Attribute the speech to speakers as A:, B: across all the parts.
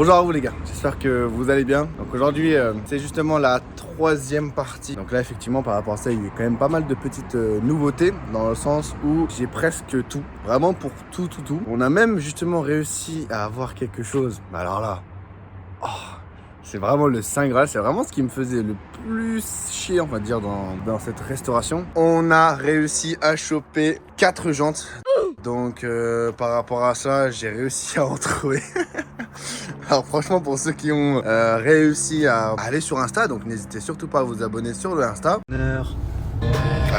A: Bonjour à vous les gars, j'espère que vous allez bien. Donc aujourd'hui c'est justement la troisième partie. Donc là effectivement par rapport à ça il y a quand même pas mal de petites nouveautés dans le sens où j'ai presque tout. Vraiment pour tout. On a même justement réussi à avoir quelque chose. Mais alors là, c'est vraiment le Saint Graal, c'est vraiment ce qui me faisait le plus chier on va dire dans cette restauration. On a réussi à choper 4 jantes. Donc par rapport à ça j'ai réussi à en trouver. Alors franchement pour ceux qui ont réussi à aller sur Insta, donc n'hésitez surtout pas à vous abonner sur le Insta. Je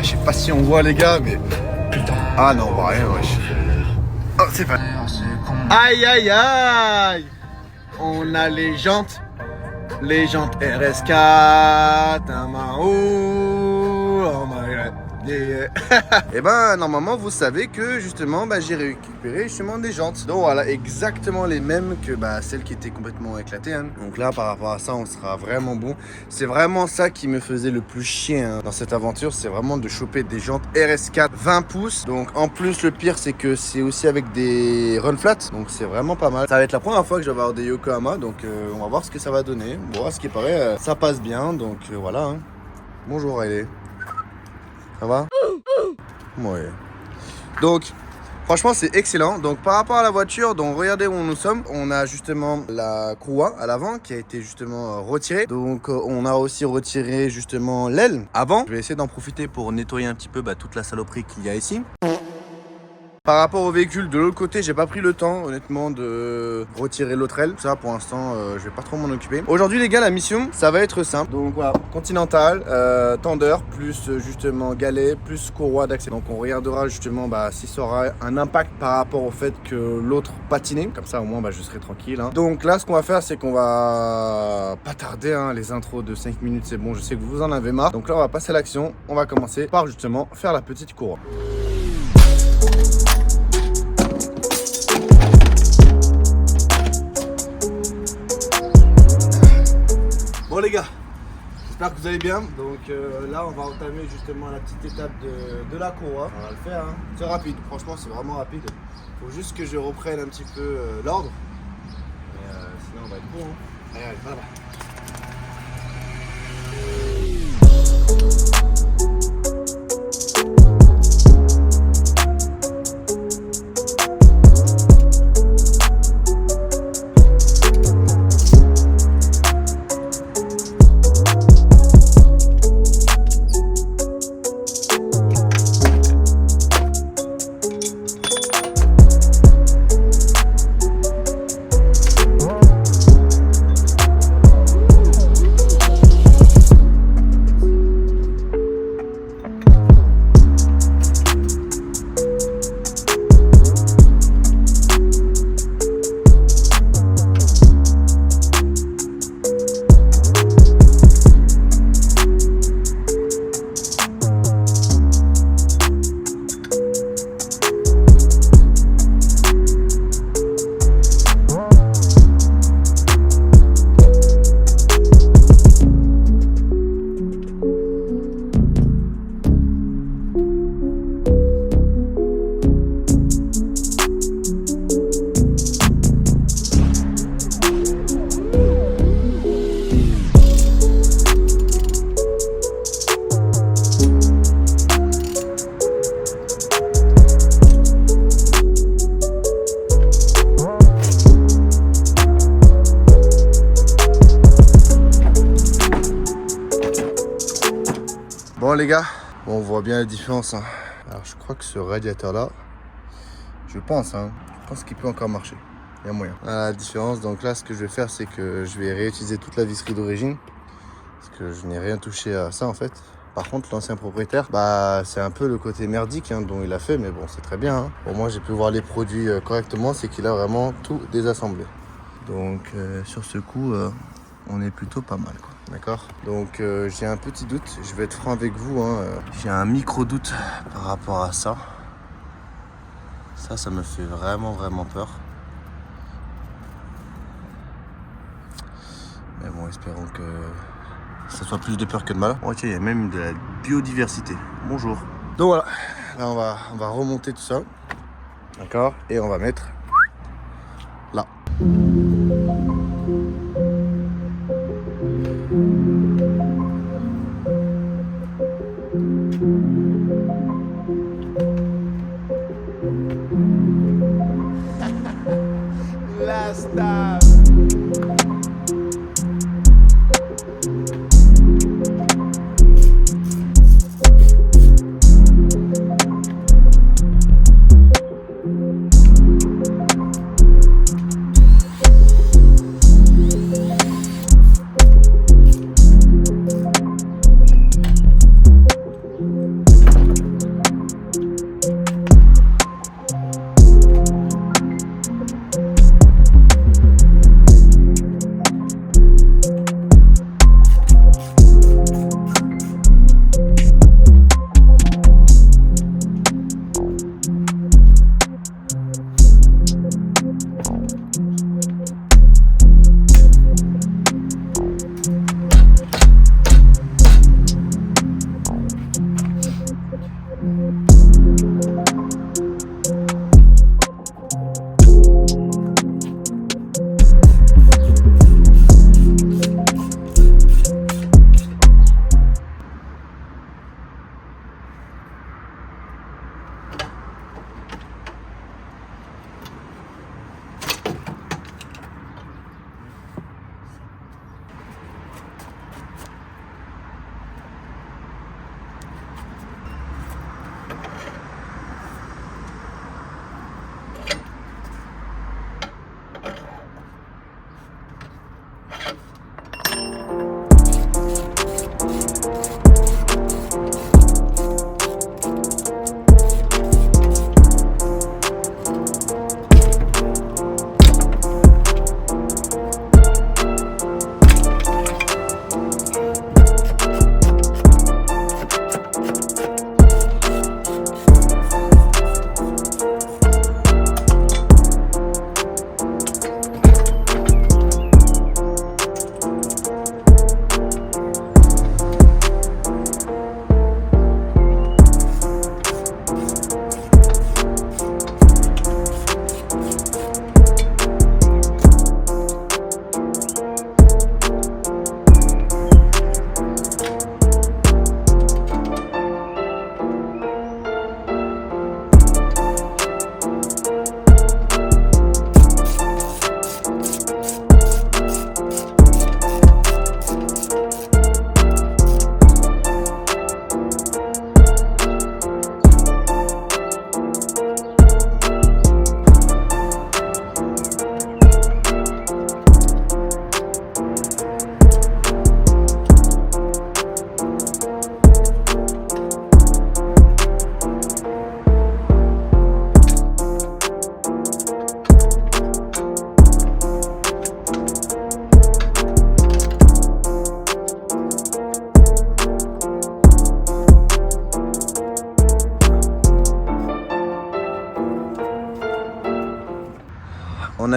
A: sais pas si on voit les gars mais putain. Ah non on voit rien wesh. Oh c'est pas. Aïe. On a les jantes RS4, un Mao, oh my god. Et ben normalement vous savez que justement j'ai récupéré justement des jantes. Donc voilà exactement les mêmes que celles qui étaient complètement éclatées hein. Donc là par rapport à ça on sera vraiment bon. C'est vraiment ça qui me faisait le plus chier hein, dans cette aventure. C'est vraiment de choper des jantes RS4 20 pouces. Donc en plus le pire c'est que c'est aussi avec des run flat. Donc c'est vraiment pas mal. Ça va être la première fois que je vais avoir des Yokohama. Donc on va voir ce que ça va donner. Bon à ce qui paraît ça passe bien. Donc voilà hein. Bonjour Riley. Ça va? Ouais. Donc, franchement, c'est excellent. Donc, par rapport à la voiture, donc regardez où nous sommes. On a justement la courroie à l'avant qui a été justement retirée. Donc, on a aussi retiré justement l'aile avant. Je vais essayer d'en profiter pour nettoyer un petit peu toute la saloperie qu'il y a ici. Par rapport au véhicule de l'autre côté, j'ai pas pris le temps honnêtement de retirer l'autre aile. Ça pour l'instant je vais pas trop m'en occuper. Aujourd'hui les gars la mission ça va être simple. Donc voilà, Continental, tendeur, plus justement galet, plus courroie d'accès. Donc on regardera justement si ça aura un impact par rapport au fait que l'autre patinait. Comme ça au moins je serai tranquille hein. Donc là ce qu'on va faire c'est qu'on va pas tarder hein. Les intros de 5 minutes c'est bon, je sais que vous en avez marre. Donc là on va passer à l'action. On va commencer par justement faire la petite courroie. Bon les gars, j'espère que vous allez bien. Donc là on va entamer justement la petite étape de la courroie. On va le faire hein. C'est rapide, franchement c'est vraiment rapide. Faut juste que je reprenne un petit peu l'ordre. Mais sinon on va être bon hein. Allez, voilà. Bon les gars, on voit bien la différence hein. Alors je crois que ce radiateur là, je pense qu'il peut encore marcher. Il y a moyen. Voilà la différence. Donc là ce que je vais faire c'est que je vais réutiliser toute la visserie d'origine. Parce que je n'ai rien touché à ça en fait. Par contre l'ancien propriétaire, c'est un peu le côté merdique hein, dont il a fait. Mais bon c'est très bien hein. Pour moi j'ai pu voir les produits correctement. C'est qu'il a vraiment tout désassemblé. Donc sur ce coup on est plutôt pas mal quoi. D'accord. Donc j'ai un petit doute, je vais être franc avec vous hein. J'ai un micro doute par rapport à ça. Ça me fait vraiment peur. Mais bon espérons que ça soit plus de peur que de mal. Ok, il y a même de la biodiversité. Bonjour. Donc voilà, là on va remonter tout ça. D'accord. Et on va mettre là.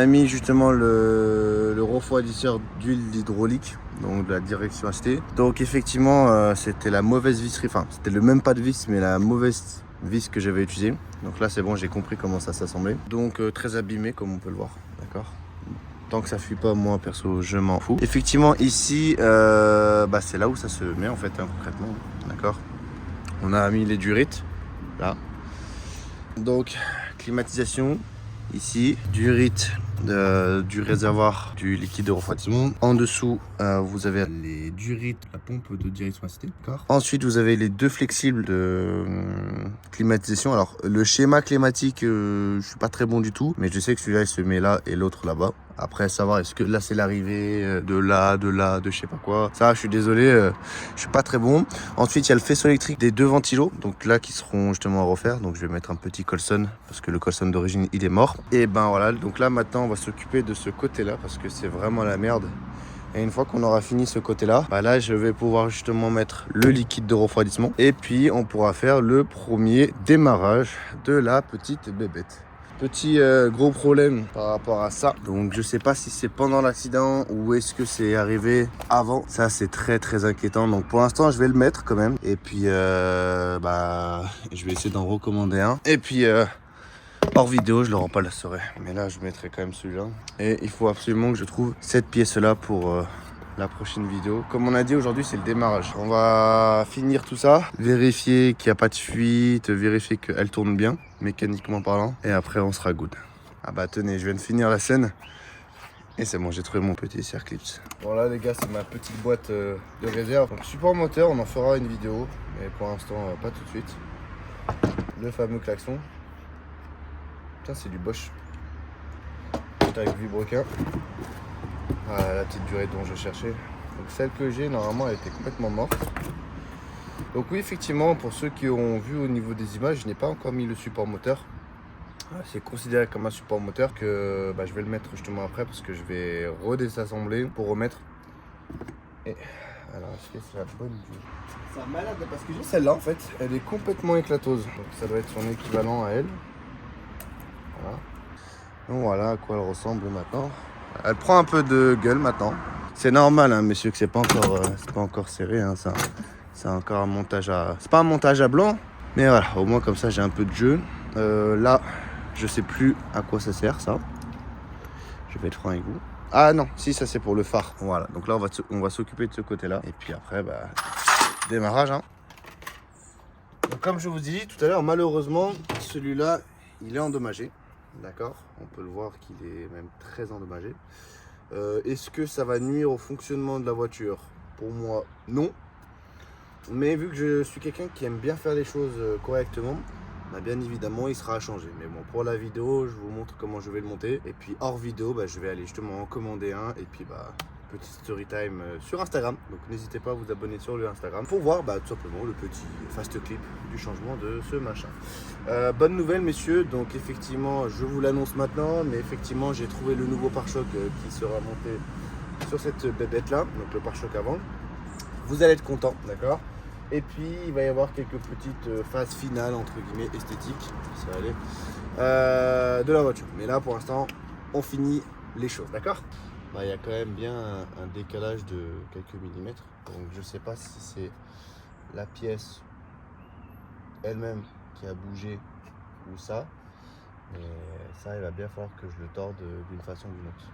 A: a mis justement le refroidisseur d'huile hydraulique, donc de la direction acheter. Donc effectivement, c'était la mauvaise visserie, enfin c'était le même pas de vis, mais la mauvaise vis que j'avais utilisée. Donc là c'est bon, j'ai compris comment ça s'assemblait. Donc très abîmé comme on peut le voir, d'accord. Tant que ça fuit pas, moi perso je m'en fous. Effectivement ici, c'est là où ça se met en fait, hein, concrètement, d'accord. On a mis les durites, là. Donc climatisation, ici, durite du réservoir du liquide de refroidissement. En dessous, vous avez les durites, la pompe de direction acetée. Ensuite, vous avez les deux flexibles de climatisation. Alors, le schéma climatique, je suis pas très bon du tout, mais je sais que celui-là, il se met là et l'autre là-bas. Après, savoir est-ce que là, c'est l'arrivée de là, de je sais pas quoi. Ça, je suis désolé, je suis pas très bon. Ensuite, il y a le faisceau électrique des deux ventilos, donc là, qui seront justement à refaire. Donc, je vais mettre un petit Colson, parce que le Colson d'origine, il est mort. Et ben voilà, donc là, maintenant, on va s'occuper de ce côté-là, parce que c'est vraiment la merde. Et une fois qu'on aura fini ce côté-là, là, je vais pouvoir justement mettre le liquide de refroidissement. Et puis, on pourra faire le premier démarrage de la petite bébête. Petit gros problème par rapport à ça. Donc je sais pas si c'est pendant l'accident ou est-ce que c'est arrivé avant. Ça c'est très très inquiétant. Donc pour l'instant je vais le mettre quand même. Et puis je vais essayer d'en recommander un. Et puis hors vidéo je le remplacerai. Mais là je mettrai quand même celui-là. Et il faut absolument que je trouve cette pièce là pour la prochaine vidéo. Comme on a dit aujourd'hui, c'est le démarrage. On va finir tout ça, vérifier qu'il n'y a pas de fuite, vérifier qu'elle tourne bien, mécaniquement parlant. Et après, on sera good. Ah bah tenez, je viens de finir la scène. Et c'est bon, j'ai trouvé mon petit circlips. Bon là les gars, c'est ma petite boîte de réserve. Donc support moteur, on en fera une vidéo. Mais pour l'instant, pas tout de suite. Le fameux klaxon. Putain, c'est du Bosch. Avec vibrequin. Ah, la petite durée dont je cherchais. Donc celle que j'ai, normalement, elle était complètement morte. Donc oui, effectivement, pour ceux qui ont vu au niveau des images, je n'ai pas encore mis le support moteur. C'est considéré comme un support moteur que je vais le mettre justement après parce que je vais redésassembler pour remettre. Et alors, est-ce que c'est la bonne durée? C'est un malade parce que j'ai celle-là en fait, elle est complètement éclatose. Donc ça doit être son équivalent à elle. Voilà. Donc voilà à quoi elle ressemble maintenant. Elle prend un peu de gueule maintenant. C'est normal, hein, messieurs, que c'est pas encore serré. Hein, c'est encore un montage à. C'est pas un montage à blanc, mais voilà, au moins comme ça j'ai un peu de jeu. Là, je sais plus à quoi ça sert ça. Je vais être franc avec vous. Ah non, si ça c'est pour le phare. Voilà, donc là on va s'occuper de ce côté-là. Et puis après, démarrage. Hein. Donc comme je vous ai dit tout à l'heure, malheureusement, celui-là, il est endommagé. D'accord, on peut le voir qu'il est même très endommagé. Est-ce que ça va nuire au fonctionnement de la voiture? Pour moi, non. Mais vu que je suis quelqu'un qui aime bien faire les choses correctement, bien évidemment, il sera à changer. Mais bon, pour la vidéo, je vous montre comment je vais le monter. Et puis hors vidéo, je vais aller justement en commander un. Et puis petit story time sur Instagram. Donc n'hésitez pas à vous abonner sur le Instagram pour voir tout simplement le petit fast clip du changement de ce machin. Bonne nouvelle messieurs, donc effectivement je vous l'annonce maintenant, mais effectivement j'ai trouvé le nouveau pare-choc qui sera monté sur cette bébête là, donc le pare-choc avant. Vous allez être content, d'accord. Et puis il va y avoir quelques petites phases finales entre guillemets esthétiques, ça va aller, de la voiture. Mais là pour l'instant on finit les choses, d'accord. Il y a quand même bien un décalage de quelques millimètres. Donc je sais pas si c'est la pièce elle-même qui a bougé ou ça. Mais ça, il va bien falloir que je le torde d'une façon ou d'une autre.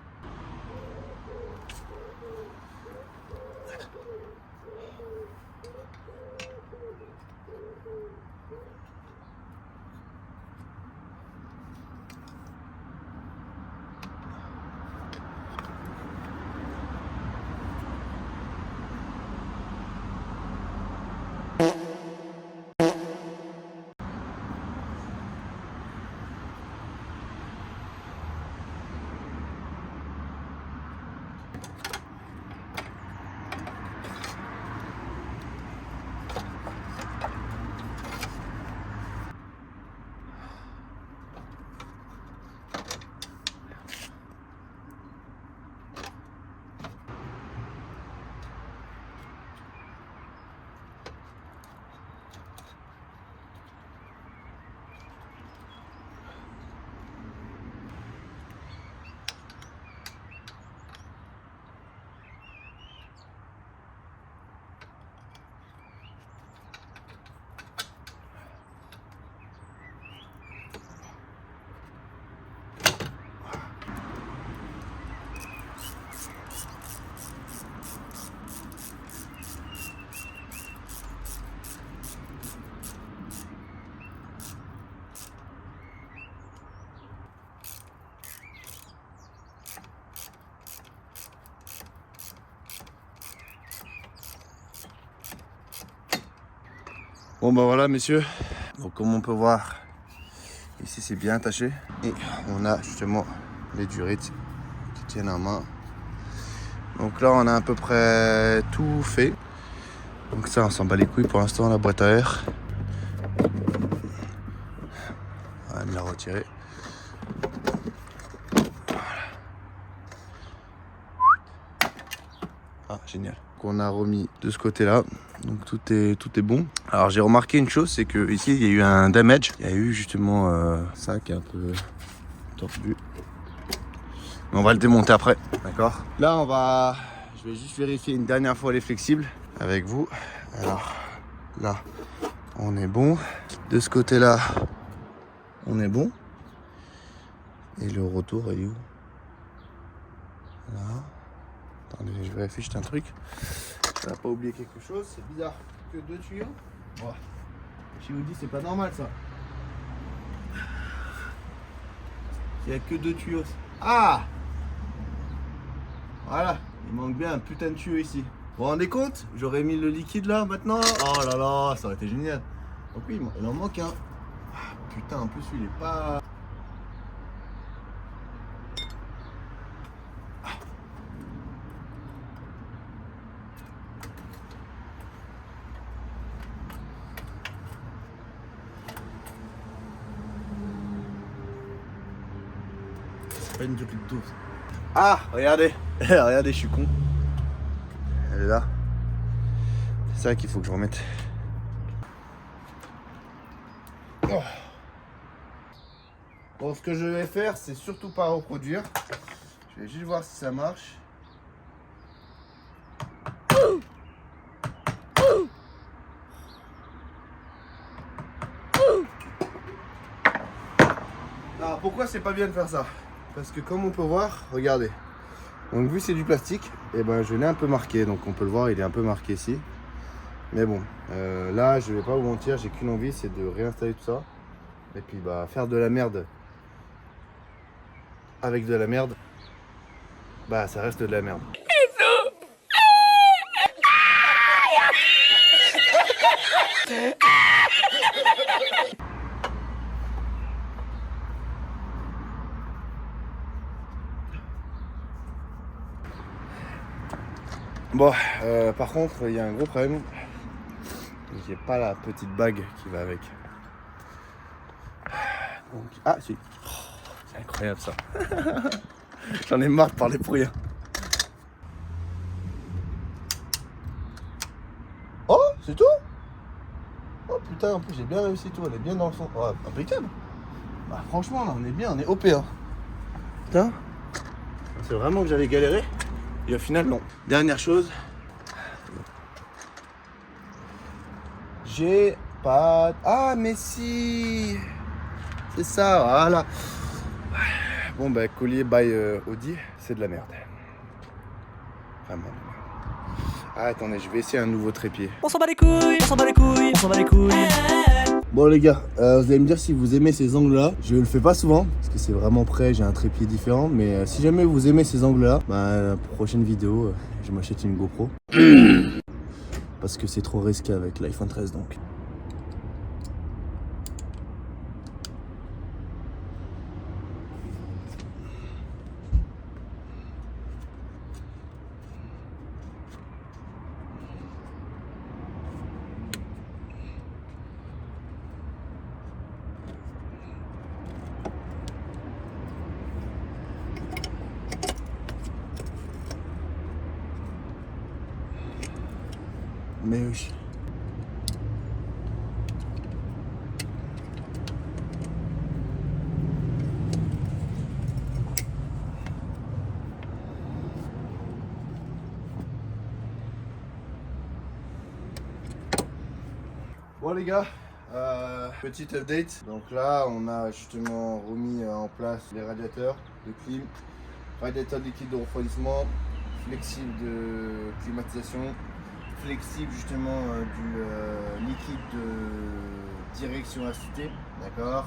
A: Bon bah voilà messieurs, donc comme on peut voir, ici c'est bien attaché. Et on a justement les durites qui tiennent en main. Donc là on a à peu près tout fait. Donc ça on s'en bat les couilles pour l'instant, la boîte à air. On va me la retirer. Ah génial. Donc on a remis de ce côté là. Donc tout est bon. Alors j'ai remarqué une chose, c'est que ici il y a eu un damage. Il y a eu justement ça qui est un peu tordu. Mais on va le démonter après, d'accord. Là je vais juste vérifier une dernière fois les flexibles avec vous. Alors là on est bon. De ce côté là on est bon. Et le retour il est où? Là. Attendez, je vérifie juste un truc. Je vais pas oublier quelque chose, c'est bizarre. Que 2 tuyaux. Oh. Je vous dis, c'est pas normal ça. Il n'y a que 2 tuyaux. Ah! Voilà, il manque bien un putain de tuyau ici. Vous vous rendez compte? J'aurais mis le liquide là maintenant. Oh là là, ça aurait été génial. Donc oui, il en manque un. Ah, putain, en plus il est pas... Pas une jolie de douce. Ah, regardez. Regardez, je suis con. Elle est là. C'est ça qu'il faut que je remette. Oh. Bon, ce que je vais faire, c'est surtout pas reproduire. Je vais juste voir si ça marche. Alors, pourquoi c'est pas bien de faire ça? Parce que comme on peut voir, regardez. Donc vu que c'est du plastique, et ben je l'ai un peu marqué. Donc on peut le voir, il est un peu marqué ici. Mais bon, là je vais pas vous mentir, j'ai qu'une envie, c'est de réinstaller tout ça. Et puis bah faire de la merde avec de la merde, bah ça reste de la merde. Bon, par contre, il y a un gros problème. J'ai pas la petite bague qui va avec. Donc, ah si. Oh, c'est incroyable ça. J'en ai marre de parler pour rien. Oh, c'est tout? Oh putain, en plus j'ai bien réussi tout. Elle est bien dans le son. Oh, impeccable. Bah franchement là on est bien, on est OP hein. Putain. C'est vraiment que j'allais galérer. Et au final non. Dernière chose. J'ai pas... Ah mais si. C'est ça, voilà. Bon bah collier by Audi, c'est de la merde. Vraiment. Ah, attendez, je vais essayer un nouveau trépied.
B: On s'en bat les couilles, on s'en bat les couilles, on s'en bat les couilles.
A: Bon les gars, vous allez me dire si vous aimez ces angles là. Je le fais pas souvent parce que c'est vraiment prêt, j'ai un trépied différent. Mais si jamais vous aimez ces angles là, bah prochaine vidéo, je m'achète une GoPro. Parce que c'est trop risqué avec l'iPhone 13 donc. Mais oui. Bon les gars, petite update. Donc là on a justement remis en place les radiateurs de clim, radiateur liquide de refroidissement, flexible de climatisation, flexible justement du liquide de direction assistée, d'accord,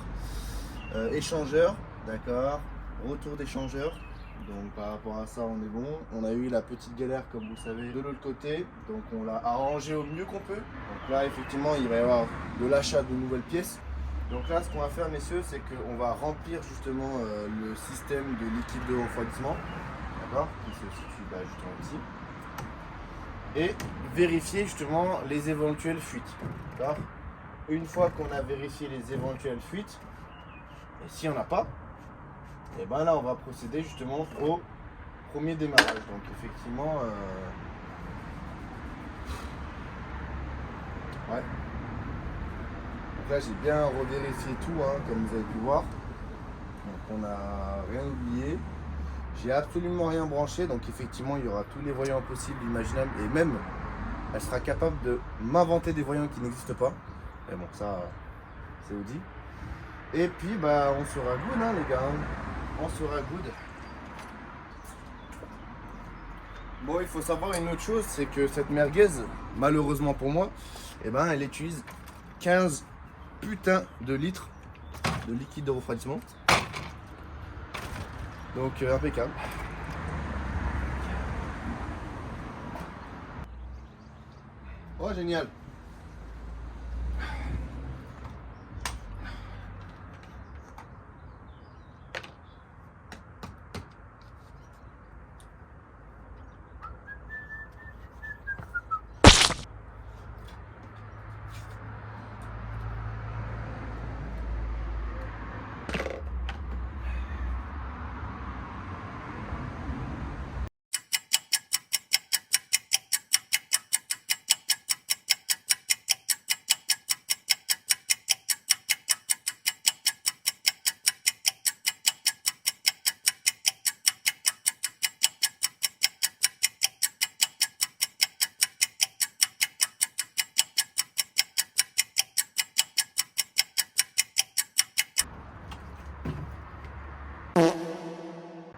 A: échangeur, d'accord, retour d'échangeur, Donc par rapport à ça, on est bon. On a eu la petite galère, comme vous le savez, de l'autre côté. Donc on l'a arrangé au mieux qu'on peut. Donc là, effectivement, il va y avoir de l'achat de nouvelles pièces. Donc là, ce qu'on va faire, messieurs, c'est qu'on va remplir justement le système de liquide de refroidissement. D'accord, qui se situe justement ici. Et vérifier justement les éventuelles fuites. D'accord. Une fois qu'on a vérifié les éventuelles fuites, et si on n'a pas, et ben là on va procéder justement au premier démarrage. Donc effectivement, ouais. Donc là j'ai bien revérifié tout, hein, comme vous avez pu voir. Donc on n'a rien oublié. J'ai absolument rien branché, donc effectivement il y aura tous les voyants possibles, imaginables, et même elle sera capable de m'inventer des voyants qui n'existent pas. Mais bon, ça c'est Audi. Et puis bah on sera good, hein, les gars. On sera good. Bon, il faut savoir une autre chose, c'est que cette merguez, malheureusement pour moi, eh ben elle utilise 15 putains de litres de liquide de refroidissement. Donc impeccable. Oh génial.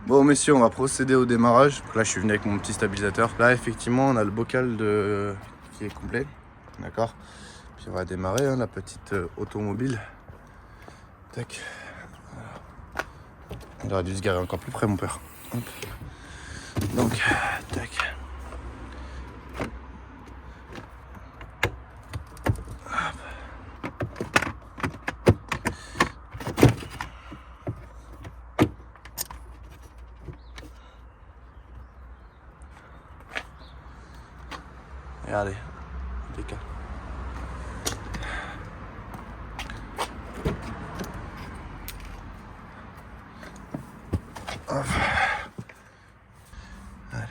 A: Bon messieurs, on va procéder au démarrage. Donc là je suis venu avec mon petit stabilisateur. Là effectivement on a le bocal qui est complet. D'accord. Puis on va démarrer, hein, la petite automobile. Tac. Il aurait dû se garer encore plus près mon père. Hop. Donc, tac. Regardez, impeccable. Hop. Allez.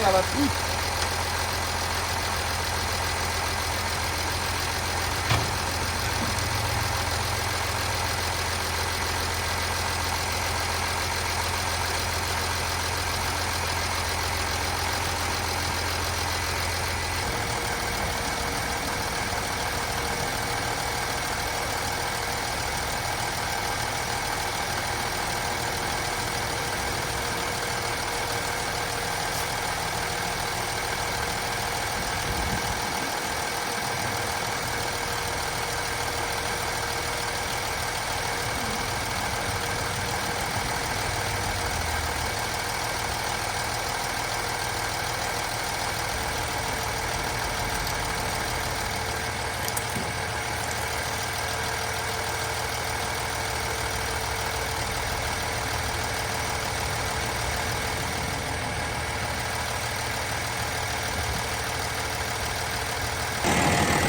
A: À la truite.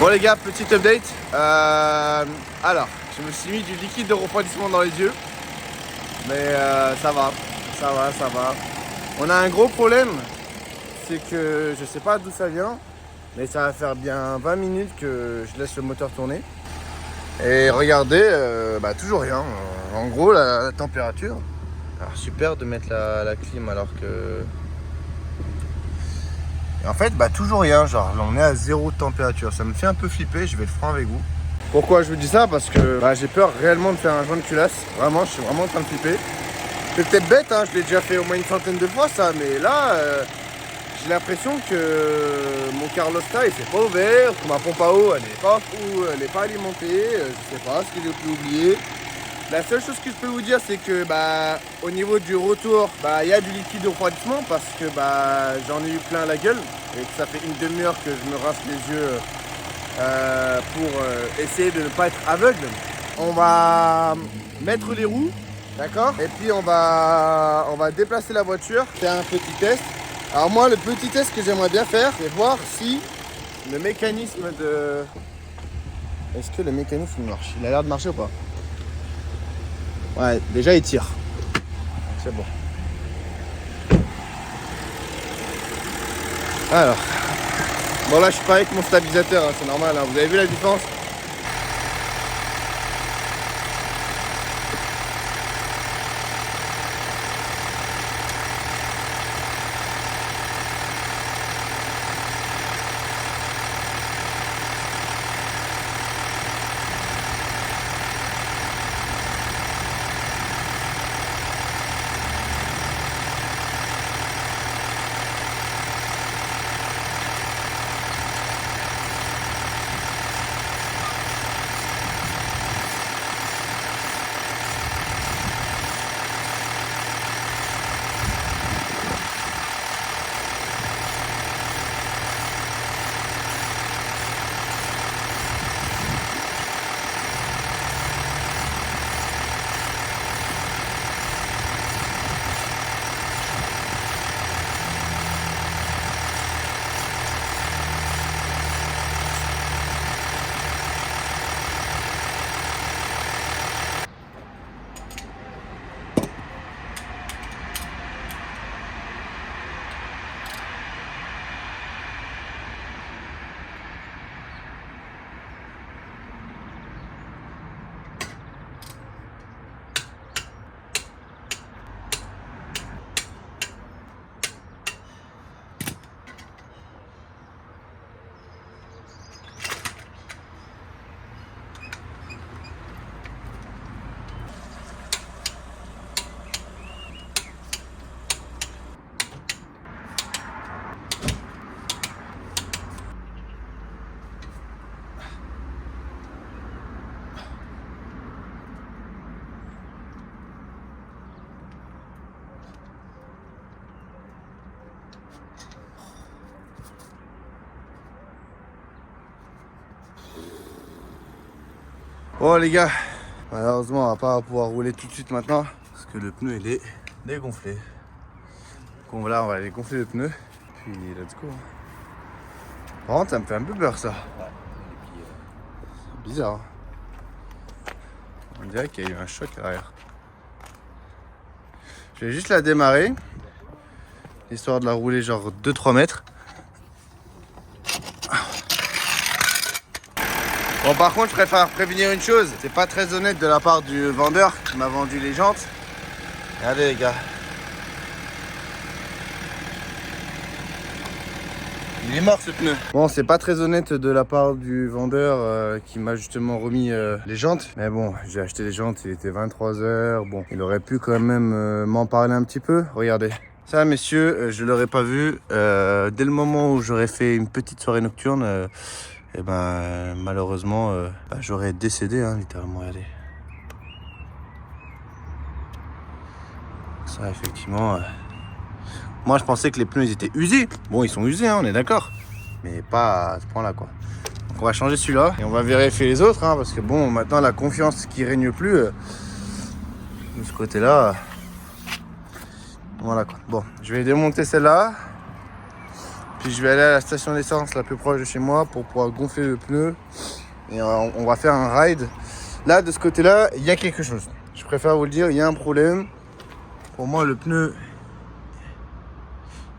A: Bon les gars, petit update. Alors, je me suis mis du liquide de refroidissement dans les yeux. Mais ça va. On a un gros problème. C'est que je sais pas d'où ça vient. Mais ça va faire bien 20 minutes que je laisse le moteur tourner. Et regardez, toujours rien. En gros, la température. Alors super de mettre la clim alors que... Et en fait, toujours rien. Genre, on est à 0 température. Ça me fait un peu flipper, je vais être franc avec vous. Pourquoi je vous dis ça? Parce que j'ai peur réellement de faire un joint de culasse. Vraiment, je suis vraiment en train de flipper. C'est peut-être bête, hein, je l'ai déjà fait au moins une centaine de fois ça, mais là, j'ai l'impression que mon Carlos il s'est pas ouvert, que ma pompe à eau elle n'est pas alimentée, je sais pas ce que j'ai pu oublier. La seule chose que je peux vous dire, c'est que au niveau du retour, il y a du liquide de refroidissement parce que j'en ai eu plein la gueule et que ça fait une demi-heure que je me rince les yeux pour essayer de ne pas être aveugle. On va mettre les roues, d'accord? Et puis on va déplacer la voiture, faire un petit test. Alors moi, le petit test que j'aimerais bien faire, c'est voir si le mécanisme de... Est-ce que le mécanisme marche? Il a l'air de marcher ou pas? Ouais, déjà il tire. C'est bon. Alors. Bon là je suis pas avec mon stabilisateur, hein, c'est normal, hein. Vous avez vu la différence? Bon les gars, malheureusement on va pas pouvoir rouler tout de suite maintenant parce que le pneu il est dégonflé. Donc voilà, on va aller gonfler le pneu, puis let's go. Par contre ça me fait un peu peur ça. C'est bizarre. On dirait qu'il y a eu un choc à l'arrière. Je vais juste la démarrer, histoire de la rouler genre 2-3 mètres. Bon par contre je préfère prévenir une chose, c'est pas très honnête de la part du vendeur qui m'a vendu les jantes. Regardez les gars. Il est mort ce pneu. Bon c'est pas très honnête de la part du vendeur qui m'a justement remis les jantes. Mais bon j'ai acheté les jantes, il était 23h. Bon il aurait pu quand même m'en parler un petit peu. Regardez. Ça messieurs, je l'aurais pas vu. Dès le moment où j'aurais fait une petite soirée nocturne. Et malheureusement, j'aurais décédé, hein, littéralement, regardez. Ça, effectivement... Moi, je pensais que les pneus, ils étaient usés. Bon, ils sont usés, hein, on est d'accord. Mais pas à ce point-là, quoi. Donc, on va changer celui-là. Et on va vérifier les autres, hein, parce que bon, maintenant, la confiance qui règne plus, de ce côté-là... voilà, quoi. Bon, je vais démonter celle-là. Puis je vais aller à la station d'essence la plus proche de chez moi pour pouvoir gonfler le pneu. Et on va faire un ride. Là, de ce côté-là, il y a quelque chose. Je préfère vous le dire, il y a un problème. Pour moi, le pneu...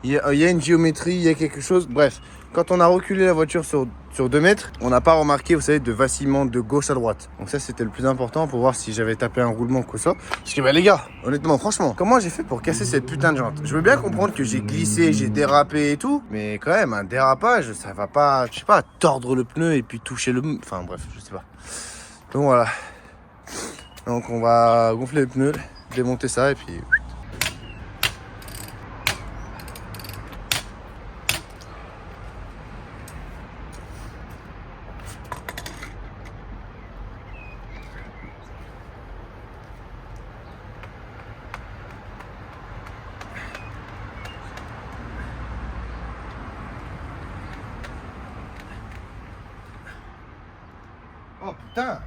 A: Il y a une géométrie, il y a quelque chose. Bref, quand on a reculé la voiture sur 2 mètres, on n'a pas remarqué, vous savez, de vacillement de gauche à droite. Donc ça, c'était le plus important pour voir si j'avais tapé un roulement ou quoi ça. Parce que bah les gars, honnêtement, franchement, comment j'ai fait pour casser cette putain de jante? Je veux bien comprendre que j'ai glissé, j'ai dérapé et tout, mais quand même, un dérapage, ça va pas, je sais pas, tordre le pneu et puis toucher le... Enfin bref, je sais pas. Donc voilà. Donc on va gonfler le pneu, démonter ça et puis... Oh putain!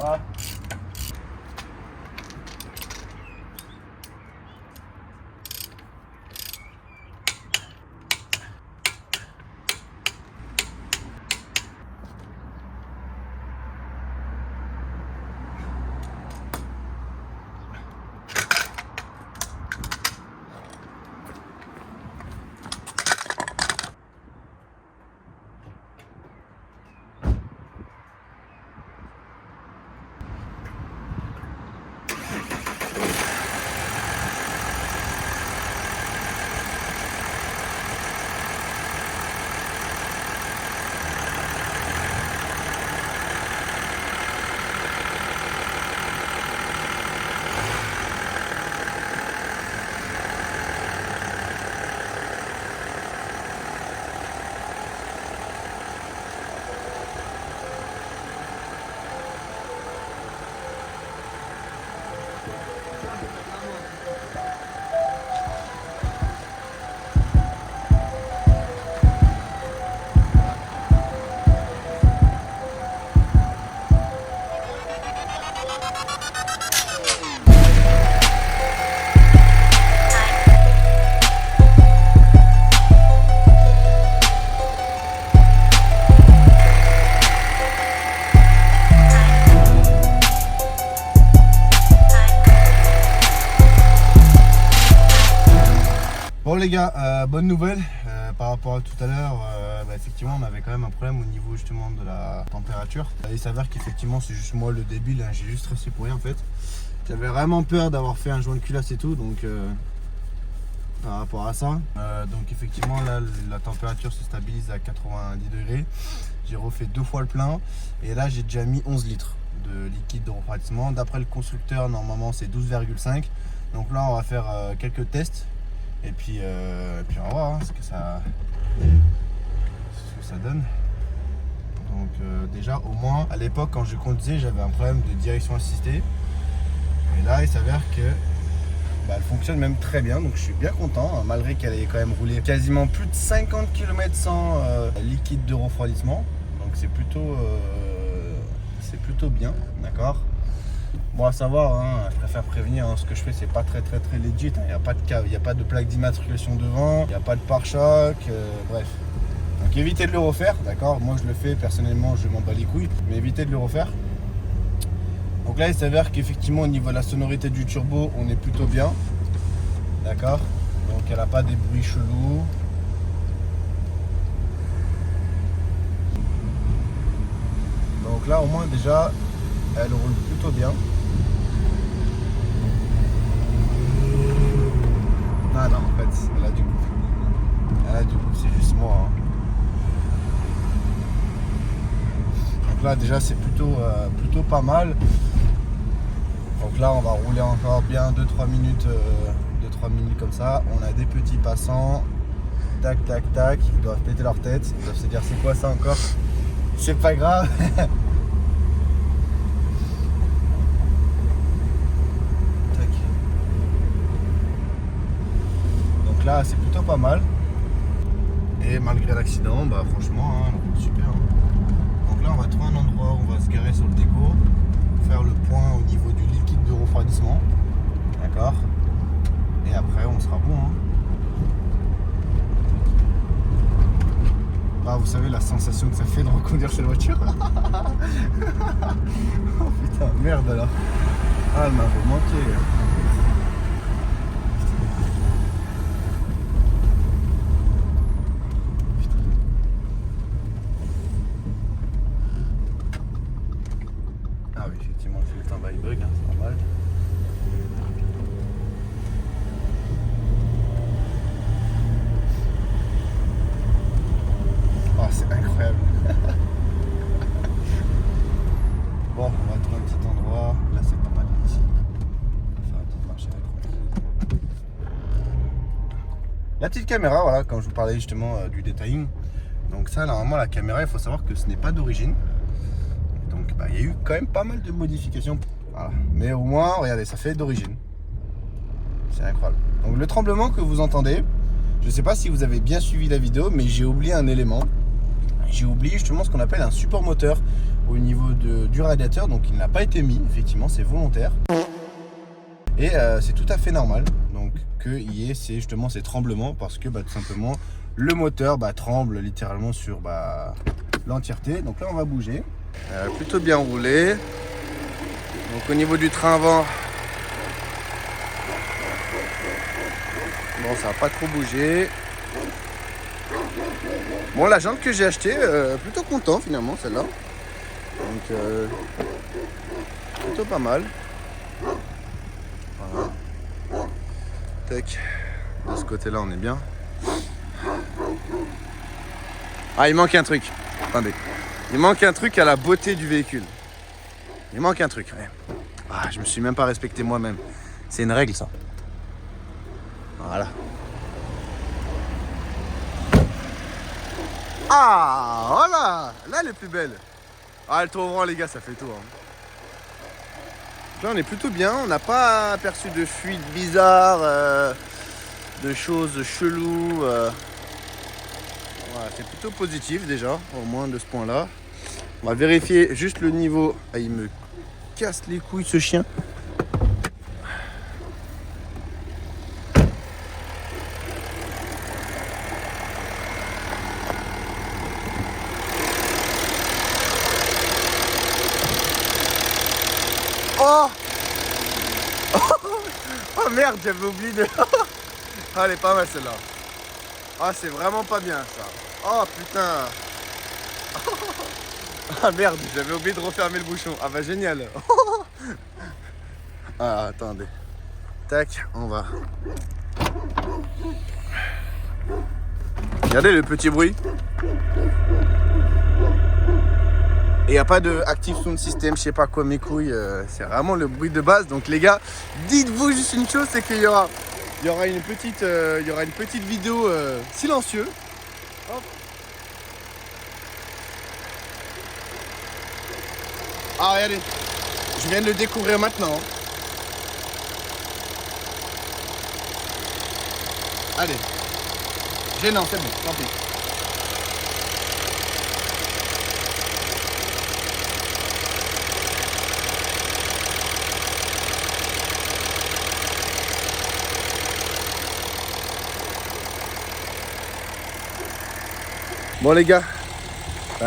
A: Ouais. Bon les gars, bonne nouvelle, par rapport à tout à l'heure, effectivement on avait quand même un problème au niveau justement de la température. Il s'avère qu'effectivement c'est juste moi le débile, hein, j'ai juste stressé pour rien en fait. J'avais vraiment peur d'avoir fait un joint de culasse et tout, donc par rapport à ça. Donc effectivement là la température se stabilise à 90 degrés. J'ai refait 2 fois le plein et là j'ai déjà mis 11 litres de liquide de refroidissement. D'après le constructeur normalement c'est 12,5. Donc là on va faire quelques tests. Et puis on va voir hein, ce que ça donne. Donc déjà au moins à l'époque quand je conduisais j'avais un problème de direction assistée. Et là il s'avère que elle fonctionne même très bien, donc je suis bien content hein, malgré qu'elle ait quand même roulé quasiment plus de 50 km sans liquide de refroidissement. Donc c'est plutôt bien, d'accord. Bon à savoir, hein, je préfère prévenir, hein, ce que je fais c'est pas très legit, hein. Il n'y a pas de plaque d'immatriculation devant, il n'y a pas de pare-choc, bref. Donc évitez de le refaire, d'accord. Moi je le fais personnellement, je m'en bats les couilles, mais évitez de le refaire. Donc là il s'avère qu'effectivement au niveau de la sonorité du turbo on est plutôt bien, d'accord. Donc elle n'a pas des bruits chelous. Donc là au moins déjà elle roule plutôt bien. Ah non, en fait elle a du coup. Elle a du coup, c'est juste moi. Hein. Donc là déjà c'est plutôt pas mal. Donc là on va rouler encore bien 2-3 minutes, 2-3 minutes comme ça. On a des petits passants. Tac tac tac. Ils doivent péter leur tête. Ils doivent se dire c'est quoi ça encore? C'est pas grave. Donc là c'est plutôt pas mal. Et malgré l'accident, bah franchement, hein, on roule super. Hein. Donc là on va trouver un endroit où on va se garer sur le déco, faire le point au niveau du liquide de refroidissement. D'accord. Et après on sera bon. Hein. Bah vous savez la sensation que ça fait de reconduire cette voiture. Oh putain, merde alors. Ah elle m'avait manqué. Ah oui, effectivement, le filtre en bug, hein, c'est normal. Oh, c'est incroyable. Bon, on va trouver un petit endroit. Là, c'est pas mal ici. On va faire une petite marche avec. La petite caméra, voilà, comme je vous parlais justement du detailing. Donc ça, normalement, la caméra, il faut savoir que ce n'est pas d'origine. Donc, bah, il y a eu quand même pas mal de modifications. Voilà. Mais au moins, regardez, ça fait d'origine. C'est incroyable. Donc le tremblement que vous entendez, je ne sais pas si vous avez bien suivi la vidéo, mais j'ai oublié un élément. J'ai oublié justement ce qu'on appelle un support moteur au niveau du radiateur. Donc il n'a pas été mis, effectivement, c'est volontaire. Et c'est tout à fait normal. Donc qu'il y ait justement ces tremblements parce que bah, tout simplement le moteur tremble littéralement sur l'entièreté. Donc là on va bouger. Plutôt bien roulé. Donc au niveau du train avant, bon ça n'a pas trop bougé. Bon la jante que j'ai achetée, plutôt content finalement celle-là. Donc plutôt pas mal. Voilà. Tac. De ce côté-là on est bien. Ah il manque un truc. Attendez. Il manque un truc à la beauté du véhicule. Il manque un truc. Ouais. Ah, je me suis même pas respecté moi-même. C'est une règle ça. Voilà. Ah, voilà. Là, elle est plus belle. Ah, le tour ouvrant, les gars, ça fait tout. Hein. Là, on est plutôt bien. On n'a pas aperçu de fuite bizarre, de choses cheloues. Voilà, c'est plutôt positif déjà, au moins de ce point-là. On va vérifier juste le niveau. Ah, il me casse les couilles ce chien. Oh oh merde, j'avais oublié de... Ah, elle est pas mal celle-là. Ah, c'est vraiment pas bien ça. Oh putain. Ah merde, j'avais oublié de refermer le bouchon. Ah bah génial. Ah attendez. Tac, on va. Regardez le petit bruit. Et il n'y a pas de Active Sound System, je sais pas quoi, mes couilles. C'est vraiment le bruit de base. Donc les gars, dites-vous juste une chose, c'est qu'il y aura une petite vidéo silencieuse. Hop. Ah regardez, je viens de le découvrir maintenant. Allez, gênant, c'est bon, tant pis. Bon les gars,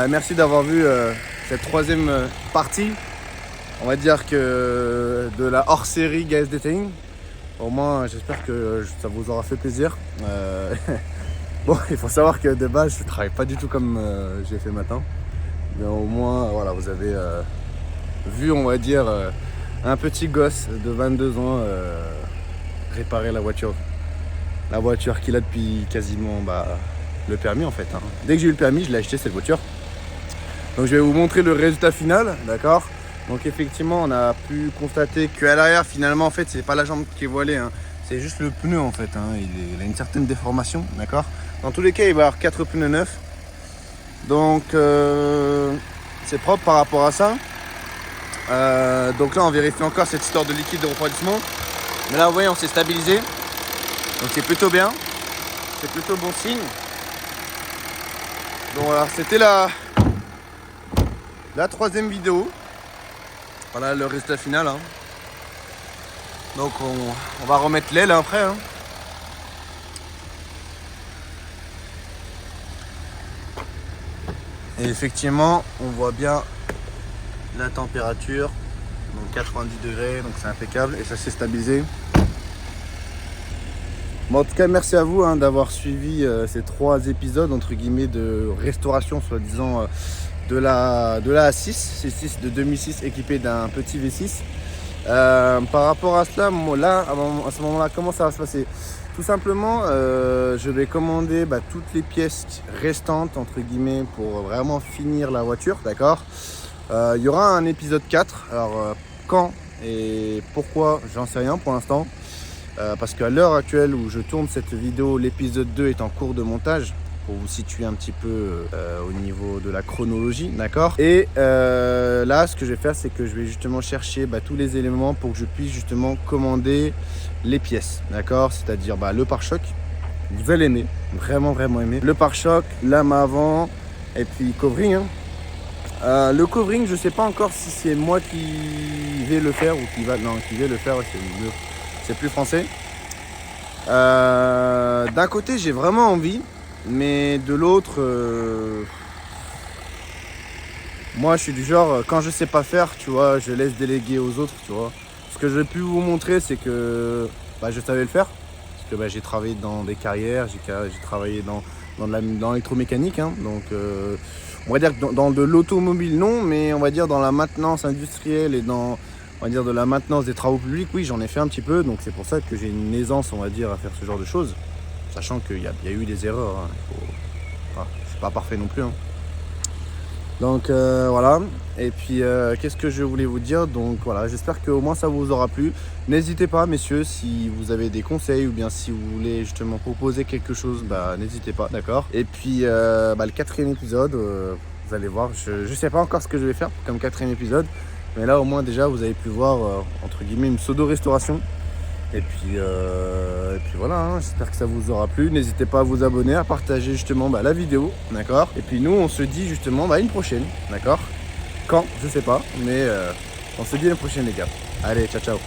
A: merci d'avoir vu cette troisième partie, on va dire que de la hors-série Gas Detailing. Au moins, j'espère que ça vous aura fait plaisir. Bon, il faut savoir que de base, je travaille pas du tout comme j'ai fait maintenant. Mais au moins, voilà, vous avez vu, on va dire, un petit gosse de 22 ans réparer la voiture. La voiture qu'il a depuis quasiment le permis en fait. Hein. Dès que j'ai eu le permis, je l'ai acheté cette voiture. Donc je vais vous montrer le résultat final, d'accord? Donc effectivement, on a pu constater qu'à l'arrière, finalement, en fait, c'est pas la jambe qui est voilée, hein. C'est juste le pneu en fait. Hein. Il a une certaine déformation, d'accord? Dans tous les cas, il va y avoir 4 pneus neufs. Donc c'est propre par rapport à ça. Donc là, on vérifie encore cette histoire de liquide de refroidissement. Mais là, vous voyez, on s'est stabilisé. Donc c'est plutôt bien, c'est plutôt bon signe. Donc voilà, c'était la 3e vidéo. Voilà le résultat final. Hein. Donc on va remettre l'aile après. Hein. Et effectivement, on voit bien la température. Donc 90 degrés, donc c'est impeccable et ça s'est stabilisé. Bon, en tout cas, merci à vous d'avoir suivi ces 3 épisodes entre guillemets de restauration, soi-disant, de la A6, C6 de 2006 équipée d'un petit V6. Par rapport à cela, là, à ce moment-là, comment ça va se passer? Tout simplement, je vais commander toutes les pièces restantes entre guillemets pour vraiment finir la voiture, d'accord? Il y aura un épisode 4. Alors, quand et pourquoi, j'en sais rien pour l'instant. Parce qu'à l'heure actuelle où je tourne cette vidéo, l'épisode 2 est en cours de montage pour vous situer un petit peu au niveau de la chronologie, d'accord? Et là, ce que je vais faire, c'est que je vais justement chercher tous les éléments pour que je puisse justement commander les pièces, d'accord? C'est-à-dire le pare-choc, vous allez aimer, vraiment aimer. Le pare-choc, lame avant et puis covering. Hein. Le covering, je sais pas encore si c'est moi qui vais le faire ou qui va le faire, c'est mieux. C'est plus français. D'un côté, j'ai vraiment envie, mais de l'autre, moi, je suis du genre, quand je sais pas faire, tu vois, je laisse déléguer aux autres, tu vois. Ce que je vais plus vous montrer, c'est que je savais le faire, parce que j'ai travaillé dans des carrières, j'ai travaillé dans l'électromécanique, hein, donc on va dire que dans de l'automobile, non, mais on va dire dans la maintenance industrielle et dans on va dire de la maintenance des travaux publics, oui, j'en ai fait un petit peu, donc c'est pour ça que j'ai une aisance, on va dire, à faire ce genre de choses, sachant qu'il y a eu des erreurs, hein. Je suis pas parfait non plus. Hein. Donc voilà, et puis qu'est-ce que je voulais vous dire? Donc voilà, j'espère qu'au moins ça vous aura plu. N'hésitez pas, messieurs, si vous avez des conseils ou bien si vous voulez justement proposer quelque chose, n'hésitez pas, d'accord? Et puis le 4e épisode, vous allez voir, je sais pas encore ce que je vais faire comme 4e épisode. Mais là, au moins, déjà, vous avez pu voir, entre guillemets, une pseudo-restauration. Et puis voilà, hein, j'espère que ça vous aura plu. N'hésitez pas à vous abonner, à partager justement la vidéo, d'accord? Et puis nous, on se dit justement une prochaine, d'accord? Quand? Je sais pas, mais on se dit à une prochaine, les gars. Allez, ciao, ciao.